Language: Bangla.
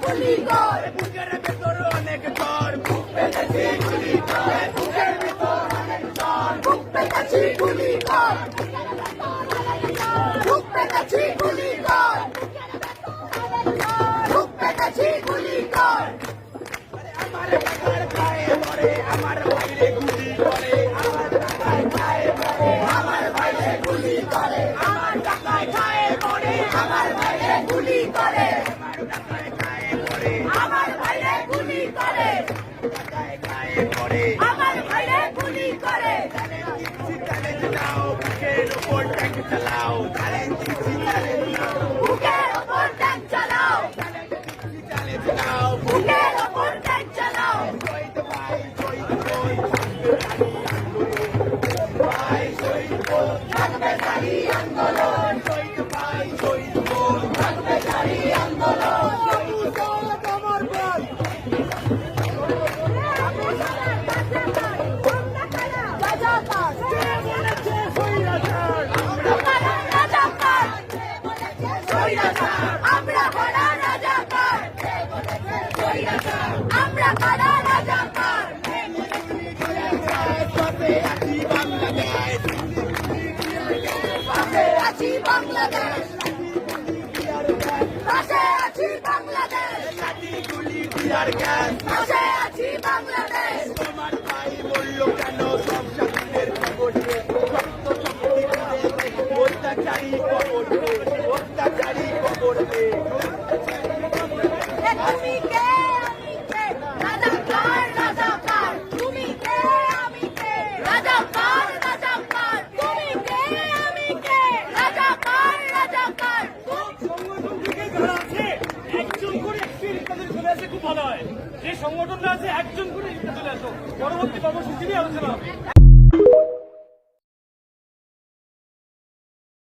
গুলি কর, বুকের ভেতর অনেক জ্বর, বুক পেতেছি গুলি কর, বুকের ভেতর অনেক জ্বর, বুক পেতেছি গুলি কর, বুক পেতেছি গুলি কর, বুক পেতেছি গুলি কর। আমার টাকার গায়ে মরে, আমার বাইরে গুলি করে, আমার টাকার গায়ে মরে, আমার বাইরে গুলি করে, আমার টাকায় গায়ে মরে, আমার বাইরে গুলি করে, আমার টাকায় গায়ে মরে, আমার বাইরে গুলি করে, টাকায় গায়ে মরে। আমার বাইরে গুলি করে। চ্যালেঞ্জ নাও, বুকের উপর ট্যাঙ্ক চালাও, চ্যালেঞ্জ নাও, বুকের ওপর ট্যাঙ্ক চালাও, চ্যালেঞ্জ নাও, বুকের ওপর ট্যাঙ্ক চালাও। শহীদ ভাই, শহীদ বল, ভাই শহীদ বল, থাকবে জারি আন্দোলন, শহীদ ভাই, শহীদ বল, থাকবে জারি আন্দোলন। আমার বল। রাজাকার, বলেছে স্বৈরাচার, আমরা কারা রাজাকার, স্বৈরাচার, আমরা কারা রাজাকার, আমরা কারা রাজাকার। পাশে আছি বাংলাদেশ, পাশে আছি বাংলাদেশ, পাশে আছি বাংলাদেশ, লাঠি গুলি টিয়ার গ্যাস, পাশে আছি বাংলাদেশ। তোমার ভাই বলল কেন সব স্বাধীনের খবর নিয়ে, রক্ত শক্তি করে অত্যাচারী খবর নিয়ে, অত্যাচারী খবর নিয়ে। তুমি কে আমি কে, রাজাকার রাজাকার, তুমি কে আমি কে, রাজাকার রাজাকার, তুমি কে আমি কে, রাজাকার রাজাকার। সংগঠন থেকে যারা আছে একজন করে একটি তাদের চলে আসে খুব ভালো হয়। যে সংগঠনটা আছে একজন করে চলে আসো, পরবর্তী কর্মসূচি নিয়ে আলোচনা হবে।